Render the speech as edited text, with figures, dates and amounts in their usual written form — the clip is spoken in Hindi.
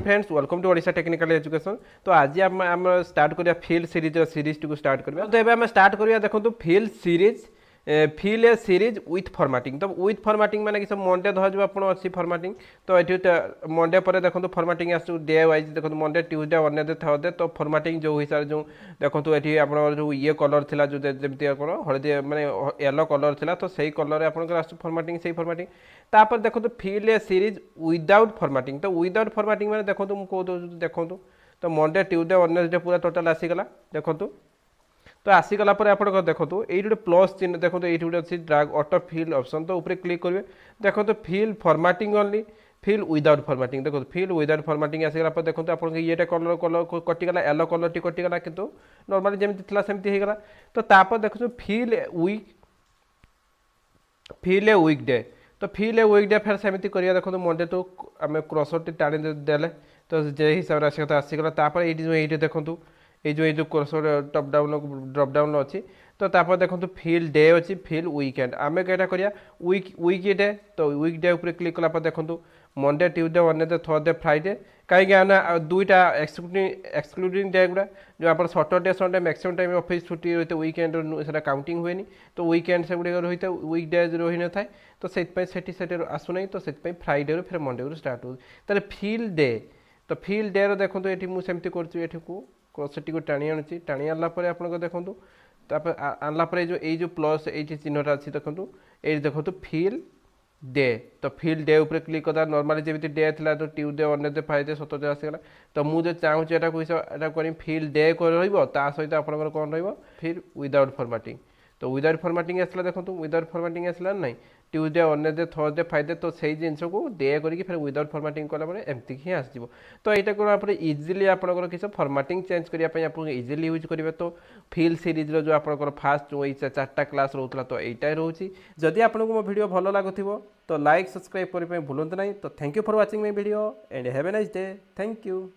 Friends welcome to Odisha technical education. तो आज आम स्टार्ट करिया फिल सीरीज टी स्टार्ट करिया। तो एबे हम स्टार्ट करिया देखंतु fill series fill a series with formatting. तो विथ फॉर्मेटिंग माने कि सब मंडे धर आपण अच्छी फॉर्मेटिंग। तो ये मंडे पर देखो फॉर्मेटिंग आसू डे वाइज देखो मंडे ट्यूसडे वेडनेसडे थर्सडे। तो फॉर्मेटिंग जो हिसाब से जो देखो ये आप जो ये कलर थिला जो जमी आप हलदी माने येलो कलर थिला तो सही कलर आपंकर आस फॉर्मेटिंग से फॉर्मेटिंग। तापर देखो fill a series without formatting. तो विदाउट फॉर्मेटिंग माने देखो मुझे देखो तो मंडे ट्यूसडे वेडनेसडे पूरा टोटाल आसीगला देखो। तो आसीगला आप देखो ये गोटे प्लस चिन्ह देखो ये गोटे अच्छी ड्रैग ऑटो फिल ऑप्शन। तो ऊपर क्लिक करेंगे देखो तो fill formatting only fill without formatting. देखो फिल विदाउट फॉर्मेटिंग आसीगला पर देखो आप ये कलर कलर कटिगला येलो कलर टी कटिगला किंतु नॉर्मली जमी था सेमती होगला। तो तापर देखो फिल ए वीकडे। तो फिल ए वीकडे फिर सेमती करिया देखो मंडे तो आम क्रॉसर टाणी देले तो जे हिसाब से आसीगला। तापर ये देखो ये जो क्रॉसर ड्रॉप डाउन अच्छी। तो तापर देखो फिल डे अच्छी फिल वीकेंड आम कटा करिया वीक डे। तो वीक डे ऊपर क्लिक कला देखो Monday Tuesday Wednesday Thursday Friday कहीं दुईटा एक्सक्लूडिंग डे गुड़ा जो आप Saturday Sunday maximum time office छुट्टी रही है वीकेंड से काउंटिंग हुए तो वीकेंड से गुड़ रही है वीक डेज रही न था। तो से आसुना तो फ्राइडे फिर मंडे स्टार्ट हो फिल डे। तो फिल डे देखो ये मुझे करती क्रॉसटी को टाणी आनुची टाणी आनला आप देखो आनला जो प्लस ये चिन्हटा अच्छी देखो ये देखो फिल डे। तो फिल डे ऊपर क्लिक करता नॉर्मली जमी डे थी तो ट्यूसडे वेडनेसडे फ्राइडे सैटरडे आसीगला। तो मुझे चाहूँ यहाँ करी फिल डे सहित आप कौन फिर विदाउट फॉर्मेटिंग। तो विदाउट फॉर्मेटिंग आसला देखो विदाउट फॉर्मेटिंग आसला ना ट्यूसडे वेडनेसडे थर्सडे फ्राइडे। तो सही जिन को डे करके फिर विदाउट फॉर्मेटिंग कला एमती ही आसो। तो यहाँ को आप इजिली आप किसी फॉर्मेटिंग चेंज करने आप इजिली यूज करेंगे। तो फिल सीरीज जो आप फास्ट जो 4टा क्लास रोला तो यही रोचे। जदि आपको मो वीडियो भल लगुव तो लाइक सब्सक्राइब करने भूलु ना। तो thank you for watching my video and have a nice day. Thank you.